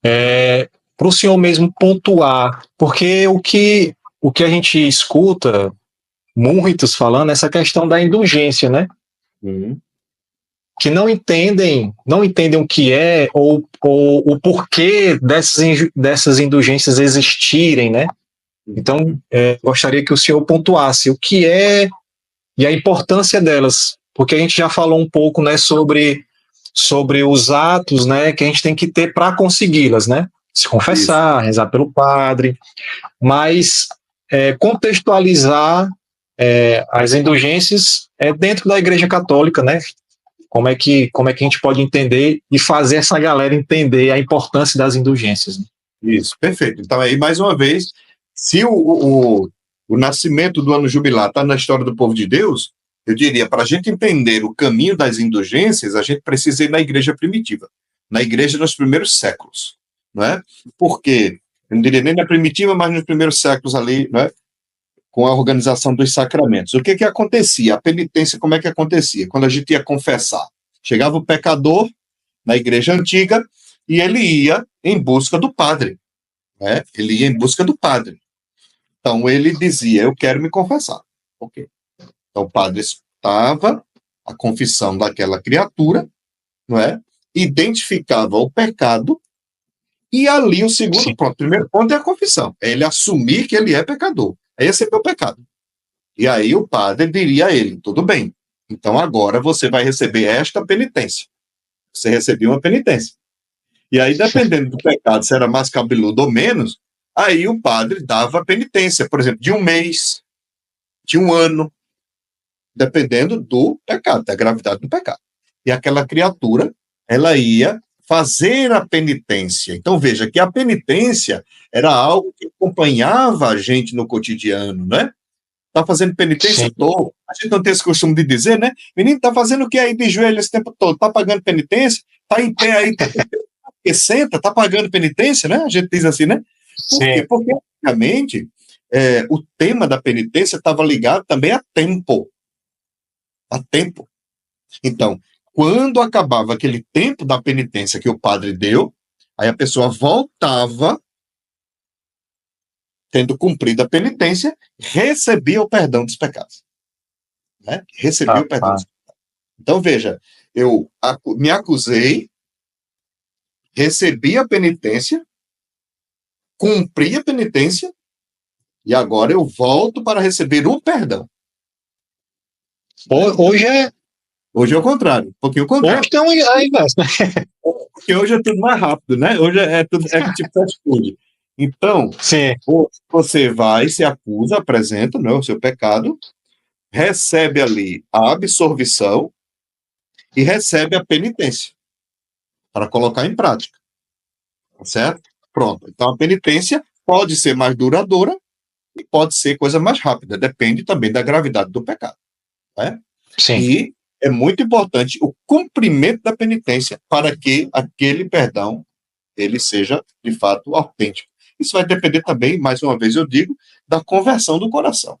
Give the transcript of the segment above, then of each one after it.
para o senhor mesmo pontuar, porque o que a gente escuta muitos falando é essa questão da indulgência, né? Que não entendem o que é ou o porquê dessas indulgências existirem, né? Então, gostaria que o senhor pontuasse o que é e a importância delas, porque a gente já falou um pouco, né, sobre os atos, né, que a gente tem que ter para consegui-las, né? Se confessar, rezar pelo padre, mas contextualizar as indulgências dentro da Igreja Católica, né? Como é que a gente pode entender e fazer essa galera entender a importância das indulgências? Né? Isso, perfeito. Então, aí, mais uma vez, se o nascimento do ano jubilar está na história do povo de Deus, eu diria, para a gente entender o caminho das indulgências, a gente precisa ir na igreja primitiva, na igreja nos primeiros séculos, não é? Porque, eu não diria nem na primitiva, mas nos primeiros séculos ali, não é? Com a organização dos sacramentos. O que acontecia? A penitência, como é que acontecia? Quando a gente ia confessar, chegava o pecador na igreja antiga e ele ia em busca do padre, né? Ele ia em busca do padre. Então, ele dizia, eu quero me confessar. Ok. Então, o padre estava a confissão daquela criatura, não é? Identificava o pecado e ali o segundo ponto. O primeiro ponto é a confissão. É ele assumir que ele é pecador. Esse é meu pecado. E aí o padre diria a ele, tudo bem, então agora você vai receber esta penitência. Você recebeu uma penitência. E aí, dependendo do pecado, se era mais cabeludo ou menos, aí o padre dava a penitência, por exemplo, de um mês, de um ano, dependendo do pecado, da gravidade do pecado. E aquela criatura, ela ia fazer a penitência. Então, veja que a penitência era algo que acompanhava a gente no cotidiano, né? Tá fazendo penitência? Tô. A gente não tem esse costume de dizer, né? Menino, tá fazendo o que aí de joelho esse tempo todo? Tá pagando penitência? Tá em pé aí? Porque senta, tá pagando penitência, né? A gente diz assim, né? Por quê? Porque, obviamente, o tema da penitência estava ligado também a tempo. A tempo. Então, quando acabava aquele tempo da penitência que o padre deu, aí a pessoa voltava, tendo cumprido a penitência, recebia o perdão dos pecados. Né? Recebia o perdão dos pecados. Então, veja, eu me acusei, recebi a penitência, cumpri a penitência, e agora eu volto para receber o perdão. Hoje é o contrário, um pouquinho o contrário. Hoje tem um inverso, né? Porque hoje é tudo mais rápido, né? Hoje é tudo tipo fast food. Então, você vai, se acusa, apresenta, né, o seu pecado, recebe ali a absolvição e recebe a penitência para colocar em prática. Certo? Pronto. Então, a penitência pode ser mais duradoura e pode ser coisa mais rápida. Depende também da gravidade do pecado. Né? Sim. E é muito importante o cumprimento da penitência para que aquele perdão ele seja, de fato, autêntico. Isso vai depender também, mais uma vez eu digo, da conversão do coração.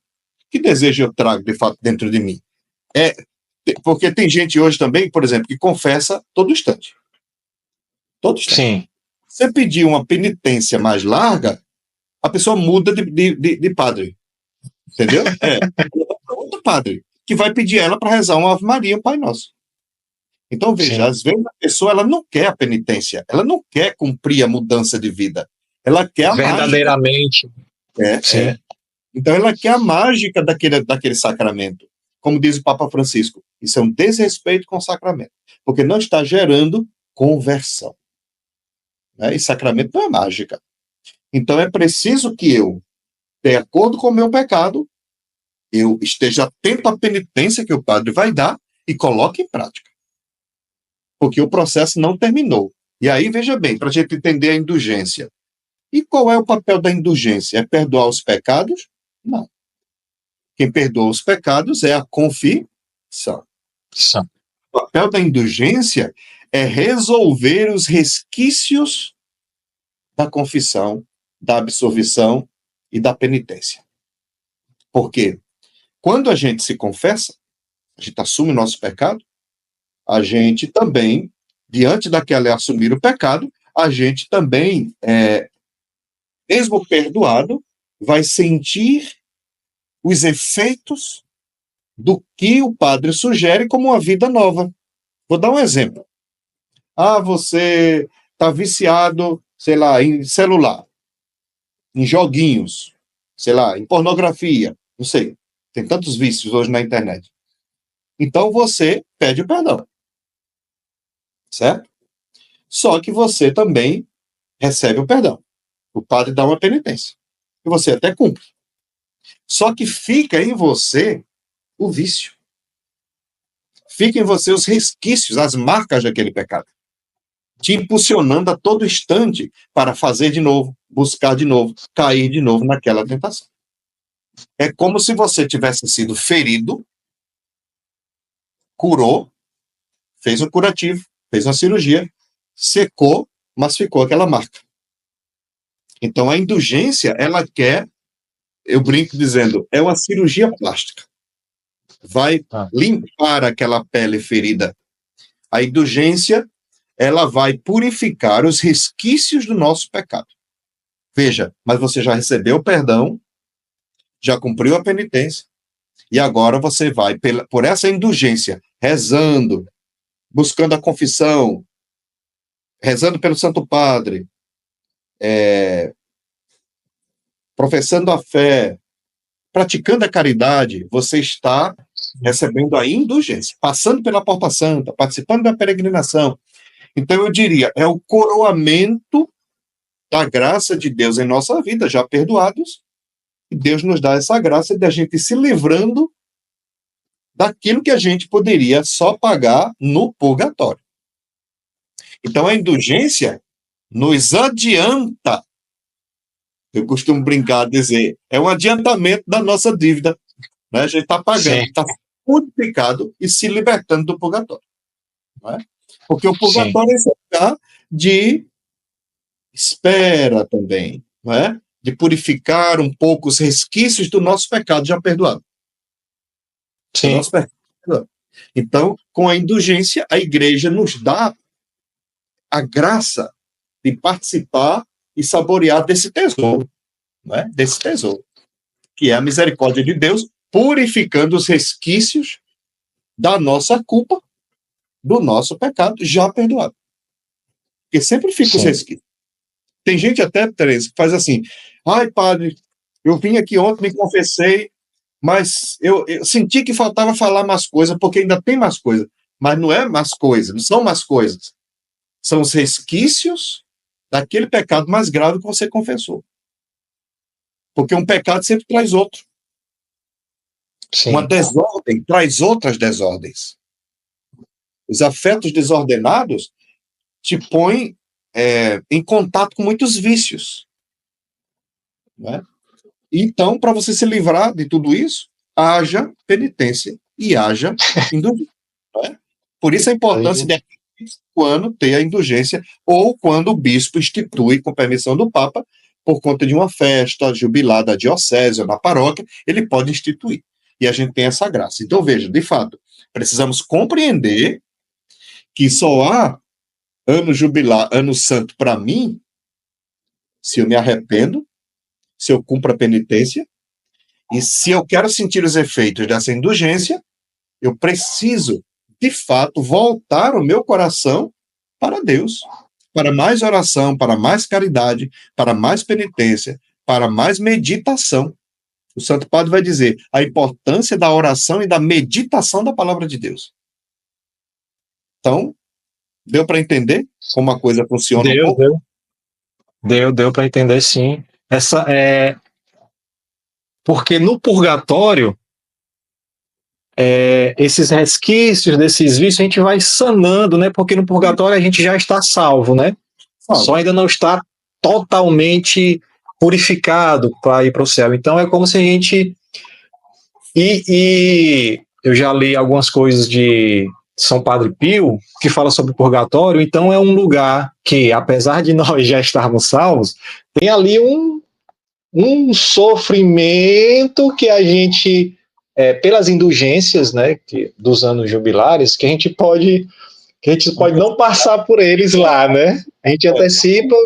Que desejo eu trago, de fato, dentro de mim? Porque tem gente hoje também, por exemplo, que confessa todo instante. Todo instante. Sim. Você pedir uma penitência mais larga, a pessoa muda de padre. Entendeu? Outro padre, que vai pedir ela para rezar uma Ave Maria, um Pai Nosso. Então, veja, às vezes a pessoa ela não quer a penitência, ela não quer cumprir a mudança de vida, ela quer a verdadeiramente. Mágica. Então, ela quer a mágica daquele sacramento. Como diz o Papa Francisco, isso é um desrespeito com o sacramento, porque não está gerando conversão. Né? E sacramento não é mágica. Então, é preciso que eu, de acordo com o meu pecado, eu esteja atento à penitência que o padre vai dar e coloque em prática. Porque o processo não terminou. E aí, veja bem, para a gente entender a indulgência. E qual é o papel da indulgência? É perdoar os pecados? Não. Quem perdoa os pecados é a confissão. O papel da indulgência é resolver os resquícios da confissão, da absolvição e da penitência. Porque quando a gente se confessa, a gente assume o nosso pecado, a gente também, diante daquela assumir o pecado, a gente também, mesmo perdoado, vai sentir os efeitos do que o padre sugere como uma vida nova. Vou dar um exemplo. Você está viciado, sei lá, em celular, em joguinhos, sei lá, em pornografia, não sei. Tem tantos vícios hoje na internet. Então você pede o perdão. Certo? Só que você também recebe o perdão. O padre dá uma penitência. E você até cumpre. Só que fica em você o vício. Fica em você os resquícios, as marcas daquele pecado. Te impulsionando a todo instante para fazer de novo, buscar de novo, cair de novo naquela tentação. É como se você tivesse sido ferido, curou, fez um curativo, fez uma cirurgia, secou, mas ficou aquela marca. Então a indulgência, ela quer, eu brinco dizendo, é uma cirurgia plástica. Vai limpar aquela pele ferida. A indulgência, ela vai purificar os resquícios do nosso pecado. Veja, mas você já recebeu o perdão, já cumpriu a penitência, e agora você vai, por essa indulgência, rezando, buscando a confissão, rezando pelo Santo Padre, professando a fé, praticando a caridade, você está recebendo a indulgência, passando pela Porta Santa, participando da peregrinação. Então eu diria, é o coroamento da graça de Deus em nossa vida, já perdoados, e Deus nos dá essa graça de a gente se livrando daquilo que a gente poderia só pagar no purgatório. Então a indulgência nos adianta. Eu costumo brincar, dizer, é um adiantamento da nossa dívida. Né? A gente está pagando, está purificado e se libertando do purgatório. Não é? Porque o purgatório é esse lugar de espera também, não é? De purificar um pouco os resquícios do nosso pecado já perdoado. Sim. Nosso pecado. Então, com a indulgência, a igreja nos dá a graça de participar e saborear desse tesouro, né? Desse tesouro, que é a misericórdia de Deus, purificando os resquícios da nossa culpa, do nosso pecado já perdoado. Porque sempre fica os resquícios. Tem gente até, Tereza, que faz assim, ai, padre, eu vim aqui ontem, me confessei, mas eu senti que faltava falar mais coisas, porque ainda tem mais coisas. Mas não é mais coisas, não são mais coisas. São os resquícios daquele pecado mais grave que você confessou. Porque um pecado sempre traz outro. Sim. Uma desordem traz outras desordens. Os afetos desordenados te põem em contato com muitos vícios. Né? Então, para você se livrar de tudo isso, haja penitência e haja indulgência. Né? Por isso a importância de quando ter a indulgência ou quando o bispo institui, com permissão do Papa, por conta de uma festa jubilar da diocese ou na paróquia, ele pode instituir. E a gente tem essa graça. Então, veja, de fato, precisamos compreender que só há ano jubilar, ano santo para mim, se eu me arrependo, se eu cumpro a penitência, e se eu quero sentir os efeitos dessa indulgência, eu preciso, de fato, voltar o meu coração para Deus, para mais oração, para mais caridade, para mais penitência, para mais meditação. O Santo Padre vai dizer a importância da oração e da meditação da palavra de Deus. Então, deu para entender como a coisa funciona? Deu para entender, sim. Porque no purgatório, esses resquícios desses vícios a gente vai sanando, né? Porque no purgatório a gente já está salvo, né? Só ainda não está totalmente purificado para ir para o céu. Então é como se a gente... E eu já li algumas coisas de São Padre Pio, que fala sobre o purgatório, então é um lugar que, apesar de nós já estarmos salvos, tem ali um sofrimento que a gente, pelas indulgências, né, dos anos jubilares, que a gente pode não passar por eles lá, né? A gente antecipa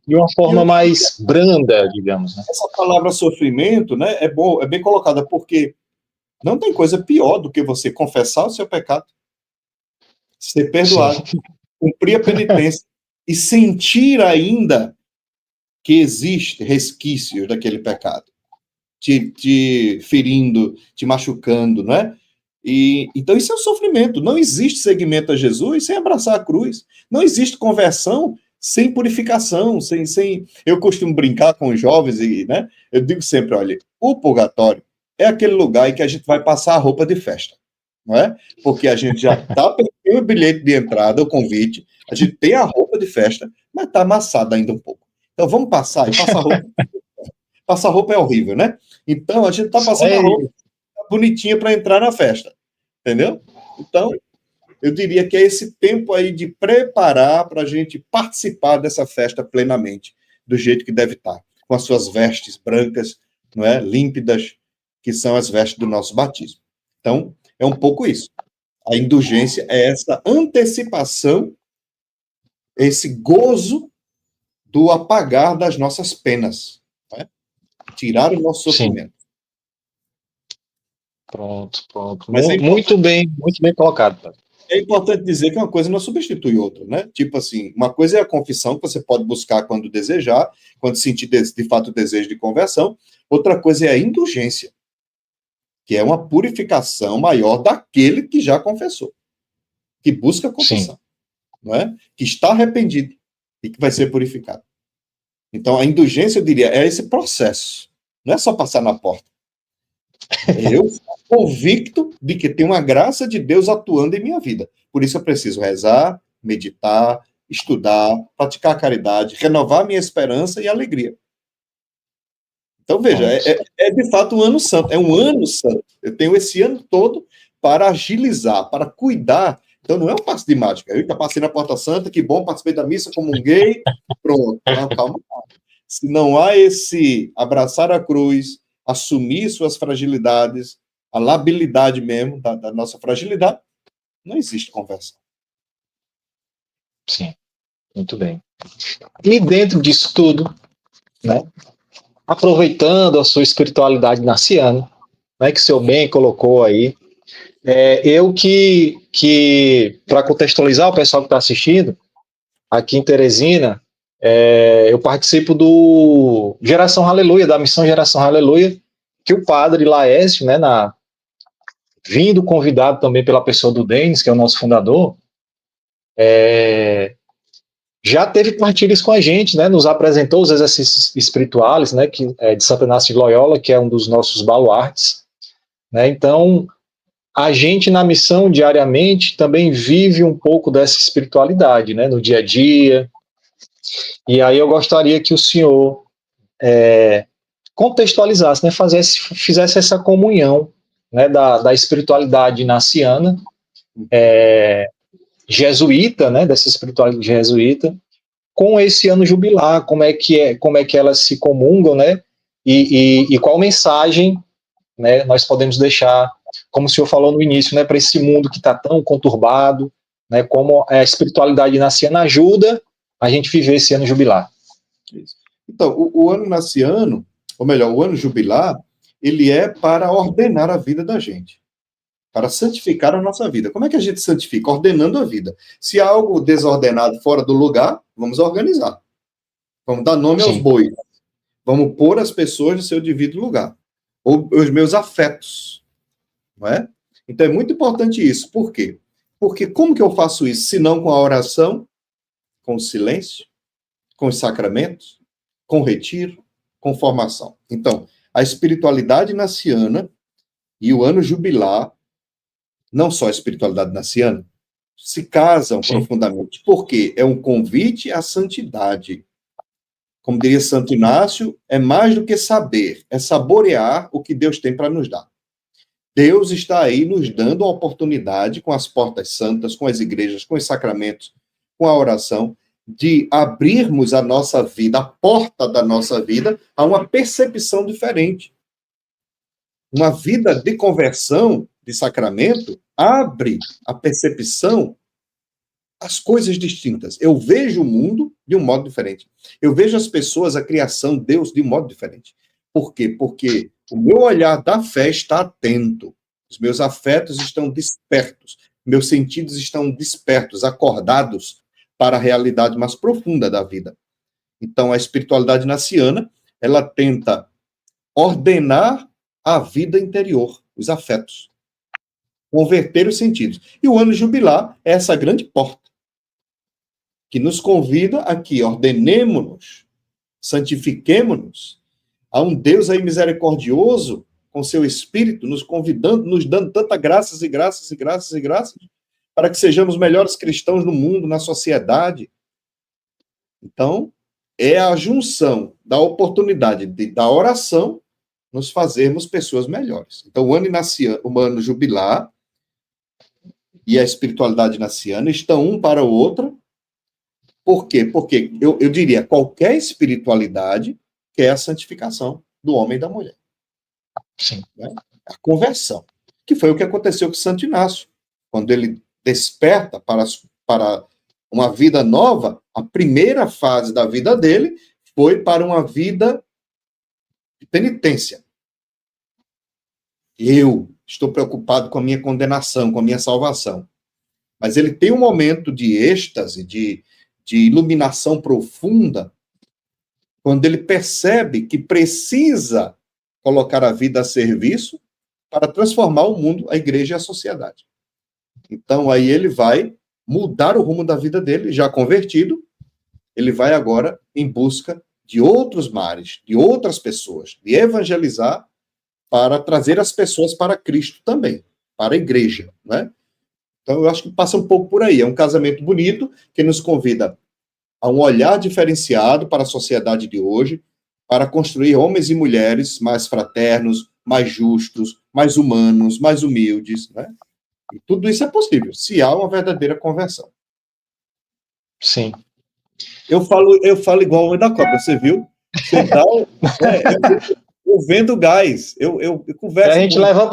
de uma forma mais branda, digamos. Né? Essa palavra sofrimento, né, é bom, é bem colocada, porque não tem coisa pior do que você confessar o seu pecado, ser perdoado, sim, cumprir a penitência e sentir ainda que existe resquícios daquele pecado, te ferindo, te machucando, não é? Então isso é um sofrimento. Não existe seguimento a Jesus sem abraçar a cruz. Não existe conversão sem purificação, sem... Eu costumo brincar com os jovens, né? Eu digo sempre, olha, o purgatório é aquele lugar em que a gente vai passar a roupa de festa, não é? Porque a gente já tem o bilhete de entrada, o convite, a gente tem a roupa de festa, mas está amassada ainda um pouco. Então vamos passar, e passar roupa. Passar roupa é horrível, né? Então a gente está passando a roupa bonitinha para entrar na festa, entendeu? Então, eu diria que é esse tempo aí de preparar para a gente participar dessa festa plenamente, do jeito que deve estar, com as suas vestes brancas, não é, límpidas, que são as vestes do nosso batismo. Então, é um pouco isso. A indulgência é essa antecipação, esse gozo do apagar das nossas penas, né? Tirar o nosso sofrimento. Sim. Pronto. Muito bem colocado. É importante dizer que uma coisa não substitui outra, né? Tipo assim, uma coisa é a confissão, que você pode buscar quando desejar, quando sentir de fato o desejo de conversão. Outra coisa é a indulgência, que é uma purificação maior daquele que já confessou, que busca a confissão, não é? Que está arrependido e que vai ser purificado. Então, a indulgência, eu diria, é esse processo. Não é só passar na porta. Eu sou convicto de que tem uma graça de Deus atuando em minha vida. Por isso eu preciso rezar, meditar, estudar, praticar a caridade, renovar minha esperança e alegria. Então, veja, é de fato um ano santo. É um ano santo. Eu tenho esse ano todo para agilizar, para cuidar. Então, não é um passo de mágica. Eu já passei na Porta Santa, que bom, participei da missa, comunguei, pronto. Não, calma. Se não há esse abraçar a cruz, assumir suas fragilidades, a labilidade mesmo da nossa fragilidade, não existe conversão. Sim, muito bem. E dentro disso tudo, né, aproveitando a sua espiritualidade naciana, né, que o senhor bem colocou aí, eu que para contextualizar o pessoal que está assistindo, aqui em Teresina, eu participo do Geração Aleluia, da missão Geração Aleluia, que o padre Laércio, né, vindo convidado também pela pessoa do Denis, que é o nosso fundador, já teve partilhas com a gente, né, nos apresentou os exercícios espirituais, né, de Santo Inácio de Loyola, que é um dos nossos baluartes, né, então a gente na missão diariamente também vive um pouco dessa espiritualidade, né, no dia a dia, e aí eu gostaria que o senhor contextualizasse, né, fizesse essa comunhão, né, da espiritualidade naciana, jesuíta, né, dessa espiritualidade jesuíta, com esse ano jubilar, como é que elas se comungam, né, e qual mensagem, né, nós podemos deixar, como o senhor falou no início, né, para esse mundo que está tão conturbado, né, como a espiritualidade naciana ajuda a gente viver esse ano jubilar. Então, o ano naciano, ou melhor, o ano jubilar, ele é para ordenar a vida da gente, para santificar a nossa vida. Como é que a gente santifica? Ordenando a vida. Se há algo desordenado fora do lugar, vamos organizar. Vamos dar nome aos bois. Vamos pôr as pessoas no seu devido lugar. Ou os meus afetos. Não é? Então é muito importante isso. Por quê? Porque como que eu faço isso? Se não com a oração, com o silêncio, com os sacramentos, com o retiro, com formação. Então, a espiritualidade naciana e o ano jubilar, não só a espiritualidade naciana, se casam profundamente. Porque é um convite à santidade. Como diria Santo Inácio, é mais do que saber, é saborear o que Deus tem para nos dar. Deus está aí nos dando a oportunidade, com as portas santas, com as igrejas, com os sacramentos, com a oração, de abrirmos a nossa vida, a porta da nossa vida, a uma percepção diferente. Uma vida de conversão, de sacramento, abre a percepção as coisas distintas. Eu vejo o mundo de um modo diferente. Eu vejo as pessoas, a criação, Deus, de um modo diferente. Por quê? Porque o meu olhar da fé está atento. Os meus afetos estão despertos. Meus sentidos estão despertos, acordados para a realidade mais profunda da vida. Então, a espiritualidade naciana, ela tenta ordenar a vida interior, os afetos, converter os sentidos. E o ano jubilar é essa grande porta que nos convida a que ordenemo-nos, santifiquemo-nos a um Deus aí misericordioso, com seu Espírito, nos convidando, nos dando tantas graças e graças e graças e graças, para que sejamos melhores cristãos no mundo, na sociedade. Então, é a junção da oportunidade da oração nos fazermos pessoas melhores. Então, o ano jubilar e a espiritualidade naciana estão um para o outro. Por quê? Porque eu diria, qualquer espiritualidade quer a santificação do homem e da mulher. Sim. Né? A conversão, que foi o que aconteceu com Santo Inácio. Quando ele desperta para uma vida nova, a primeira fase da vida dele foi para uma vida de penitência. Eu estou preocupado com a minha condenação, com a minha salvação. Mas ele tem um momento de êxtase, de iluminação profunda, quando ele percebe que precisa colocar a vida a serviço para transformar o mundo, a igreja e a sociedade. Então, aí ele vai mudar o rumo da vida dele, já convertido, ele vai agora em busca de outros mares, de outras pessoas, de evangelizar para trazer as pessoas para Cristo também, para a igreja, né? Então, eu acho que passa um pouco por aí. É um casamento bonito que nos convida a um olhar diferenciado para a sociedade de hoje, para construir homens e mulheres mais fraternos, mais justos, mais humanos, mais humildes, né? E tudo isso é possível, se há uma verdadeira conversão. Sim. Eu falo igual o homem da cobra, você viu? Você dá, eu vendo gás, eu converso. E a gente levanta